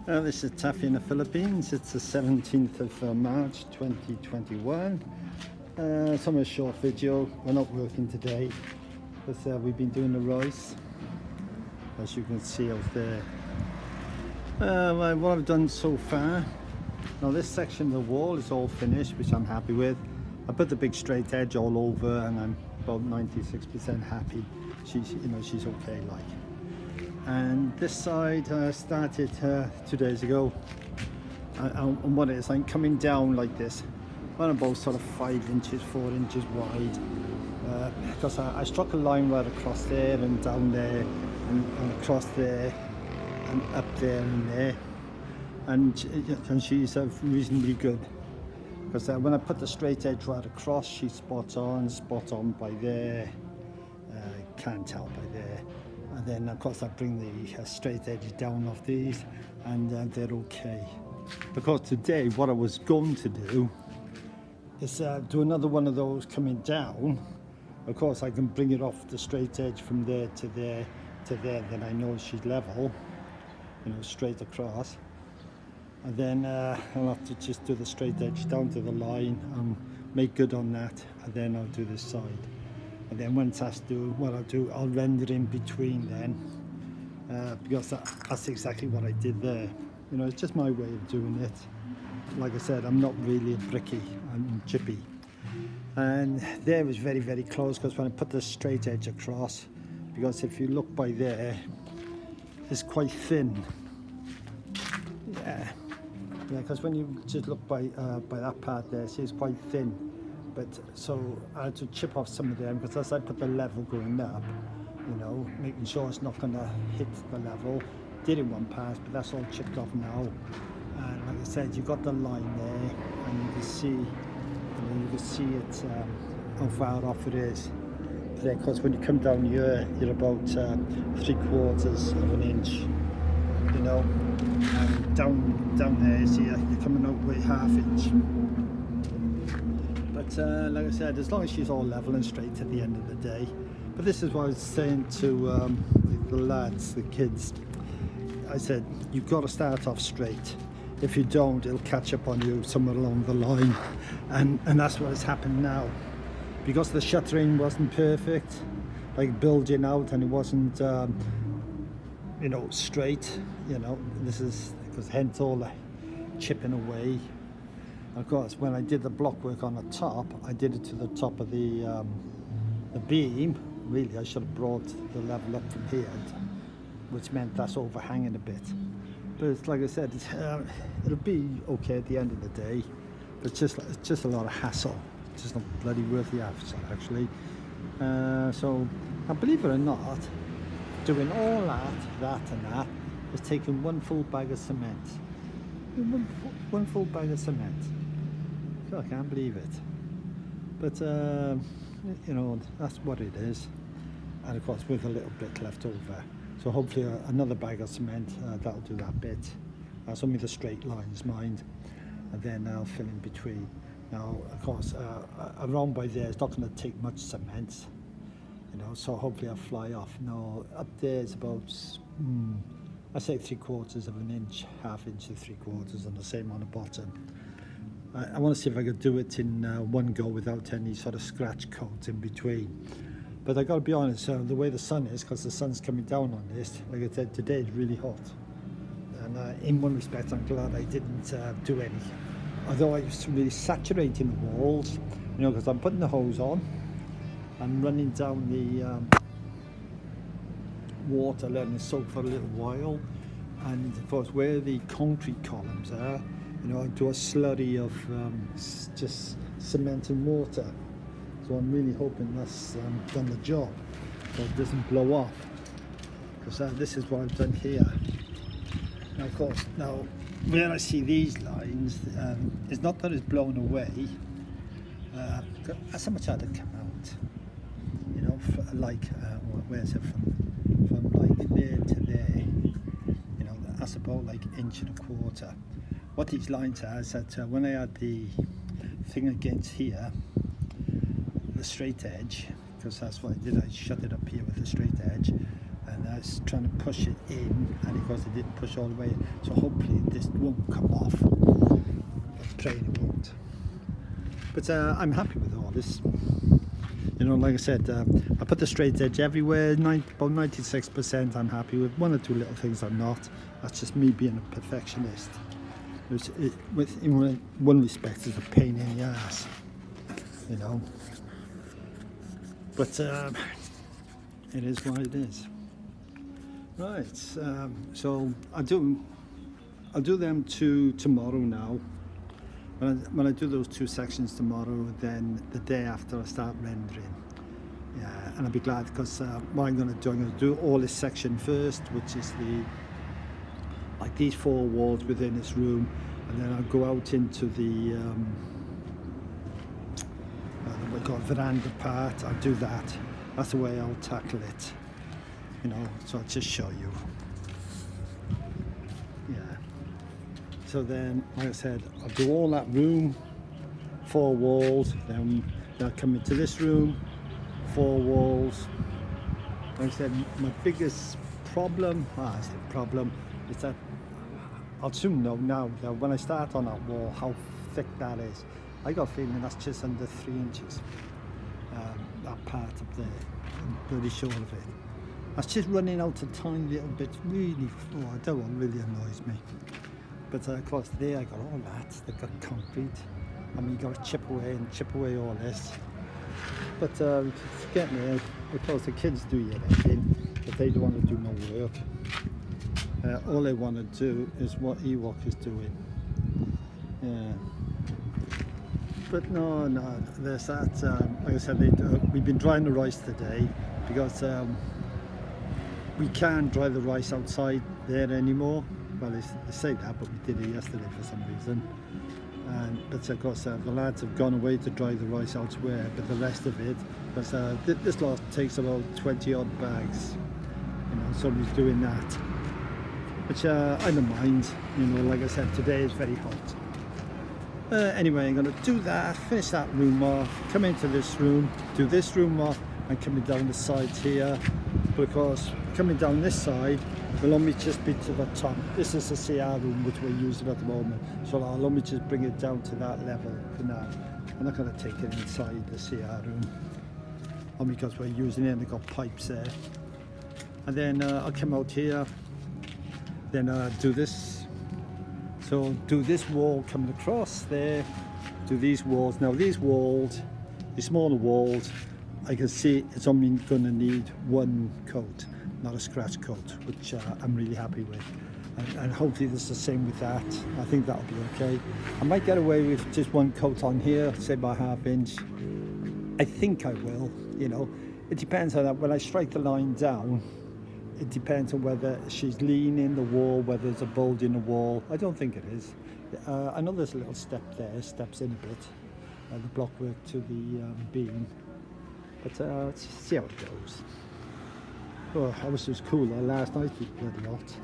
This is Taffy in the Philippines. It's the 17th of March 2021. It's on a short video. We're not working today because we've been doing the rice, as you can see out there. What I've done so far, now this section of the wall is all finished, which I'm happy with. I put the big straight edge all over and I'm about 96% happy. She's okay like. And this side I started 2 days ago, and what it is, I'm coming down like this. I'm about sort of 5 inches, 4 inches wide, because I struck a line right across there and down there and across there and up there and there, and she's reasonably good, because when I put the straight edge right across, she's spot on by there, can't tell by there. And then of course I bring the straight edge down off these, and they're okay. Because today what I was going to do is do another one of those coming down. Of course I can bring it off the straight edge from there to there to there, then I know she's level, straight across. And then I'll have to just do the straight edge down to the line and make good on that, and then I'll do this side. And then once that's done, what I'll do, I'll render in between then, because that's exactly what I did there. It's just my way of doing it. Like I said, I'm not really a bricky, I'm chippy. And there was very, very close, because when I put the straight edge across, because if you look by there, it's quite thin. Yeah, because when you just look by that part there, see, it's quite thin. But so I had to chip off some of them, because as I put the level going up, making sure it's not going to hit the level. Did in one pass, but that's all chipped off now. And like I said, you've got the line there, and you can see, it how far off it is. But because when you come down here, you're about 3/4 of an inch, and down there, you see you're coming out with 1/2 inch. But like I said, as long as she's all level and straight at the end of the day. But this is what I was saying to the lads, the kids. I said, you've got to start off straight. If you don't, it'll catch up on you somewhere along the line. And that's what has happened now. Because the shuttering wasn't perfect, like building out, and it wasn't, straight, this is because hence all the chipping away. Of course, when I did the block work on the top, I did it to the top of the beam. Really, I should have brought the level up from here, which meant that's overhanging a bit. But it's, like I said, it'll be okay at the end of the day. But it's just a lot of hassle. It's just not bloody worth the hassle, actually. So, and believe it or not, doing all that and that is taking one full bag of cement. One full bag of cement. So I can't believe it. But that's what it is. And of course with a little bit left over. So hopefully another bag of cement, that'll do that bit. That's only the straight lines, mind. And then I'll fill in between. Now of course around by there it's not going to take much cement. So hopefully I'll fly off. Now up there is about I say 3/4 of an inch, 1/2 inch to 3/4, and the same on the bottom. I want to see if I could do it in one go without any sort of scratch coat in between. But I got to be honest, the way the sun is, because the sun's coming down on this, like I said, today is really hot. And in one respect, I'm glad I didn't do any. Although I was really saturating the walls, because I'm putting the hose on, I'm running down the water, letting it soak for a little while, and of course where the concrete columns are, I do a slurry of just cement and water. So I'm really hoping that's done the job, so it doesn't blow off, because this is what I've done here. Now of course, where I see these lines, it's not that it's blown away, that's how much had to come out, where's it from like there to there, that's about like 1.25 inches. What these lines are is that when I had the thing against here, the straight edge, because that's what I did, I shut it up here with the straight edge, and I was trying to push it in, and of course it didn't push all the way in. So hopefully this won't come off. I'm praying it won't. But I'm happy with all this. You know, like I said, I put the straight edge everywhere. About 96% I'm happy with. One or two little things I'm not. That's just me being a perfectionist. Which, in one respect, is a pain in the ass. You know. But it is what it is. Right. So I'll do them tomorrow now. When I do those 2 sections tomorrow, then the day after I start rendering. Yeah, and I'll be glad, because what I'm going to do all this section first, which is like these 4 walls within this room, and then I'll go out into the what we call veranda part. I'll do that. That's the way I'll tackle it. You know, so I'll just show you. Yeah. So then, like I said, I'll do all that room, 4 walls, then I'll come into this room, 4 walls. Like I said, my biggest problem, is that I'll soon know now that when I start on that wall how thick that is. I got a feeling that's just under 3 inches, that part up there. I'm pretty sure of it. That's just running out a tiny little bit, really, that one really annoys me. But of course there I got all that, they've got concrete. I mean, you got to chip away all this. But it's getting there, because the kids do your editing, but they don't want to do no work. All they want to do is what Ewok is doing. Yeah. But no, there's that, like I said, we've been drying the rice today, because we can't dry the rice outside there anymore. Well, they say that, but we did it yesterday for some reason. But of course the lads have gone away to dry the rice elsewhere, but the rest of it, because this lot takes about 20 odd bags, you know, somebody's doing that, which I don't mind, you know. Like I said, today is very hot. Anyway, I'm going to do that, finish that room off, come into this room, do this room off, and coming down the sides here, because coming down this side will only just be to the top. This is the CR room which we're using at the moment, so I'll only just bring it down to that level for now. I'm not going to take it inside the CR room, only because we're using it and they've got pipes there. And then I'll come out here, then do this. So do this wall coming across there, do these walls. Now these walls, the smaller walls, I can see it's only going to need 1 coat, not a scratch coat, which I'm really happy with. And hopefully this is the same with that. I think that'll be okay. I might get away with just 1 coat on here, say by 1/2 inch. I think I will, you know. It depends on that. When I strike the line down, it depends on whether she's leaning the wall, whether there's a bulge in the wall. I don't think it is. I know there's a little step there, steps in a bit, the blockwork to the beam. But let's see how it goes. Oh, I wish it was cooler last night. It was bloody hot.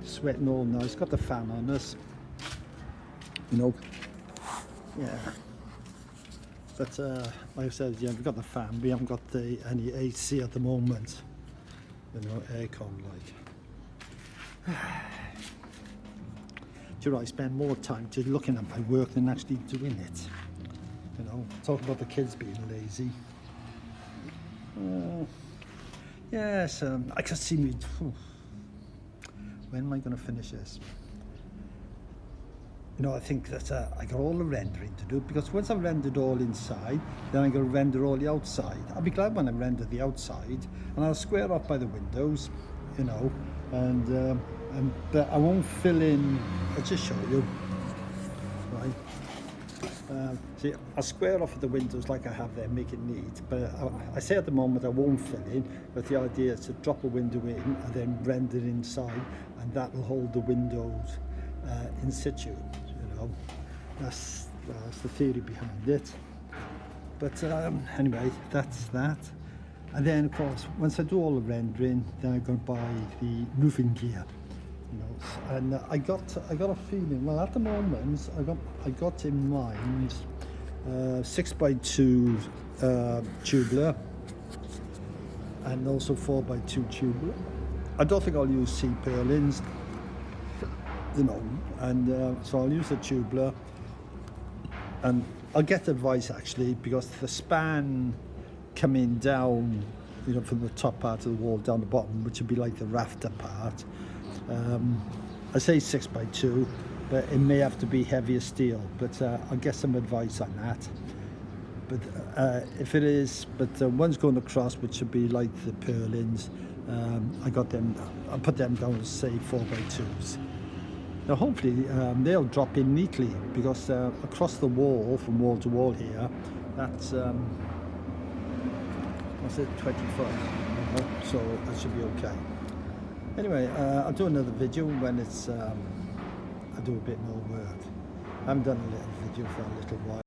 Sweating all night. It's got the fan on us. You know. Yeah. But like I said, yeah, we've got the fan. We haven't got any AC at the moment. You know, aircon like. Do you know, I spend more time just looking at my work than actually doing it. You know, talk about the kids being lazy. Yes, I can see me. When am I going to finish this? You know, I think that I got all the rendering to do, because once I've rendered all inside, then I'm going to render all the outside. I'll be glad when I render the outside, and I'll square off by the windows, you know, but I won't fill in. I'll just show you, right? See, I'll square off the windows like I have there, make it neat, but I say at the moment I won't fill in, but the idea is to drop a window in and then render inside, and that will hold the windows in situ, you know. That's the theory behind it. But anyway, that's that. And then of course, once I do all the rendering, then I'm going to buy the roofing gear. You know, and I got a feeling. Well, at the moment, I got in mind 6x2 tubular, and also 4x2 tubular. I don't think I'll use C purlins, you know, and so I'll use a tubular, and I'll get advice actually, because the span coming down, you know, from the top part of the wall down the bottom, which would be like the rafter part, I say 6x2, but it may have to be heavier steel, but I'll get some advice on that. But if it is, but one's going across, which should be like the purlins, I put them down as say 4x2s. Now hopefully they'll drop in neatly, because across the wall, from wall to wall here, that's what's it, 20 foot, so that should be okay. Anyway, I'll do another video when it's I do a bit more work. I haven't done a little video for a little while.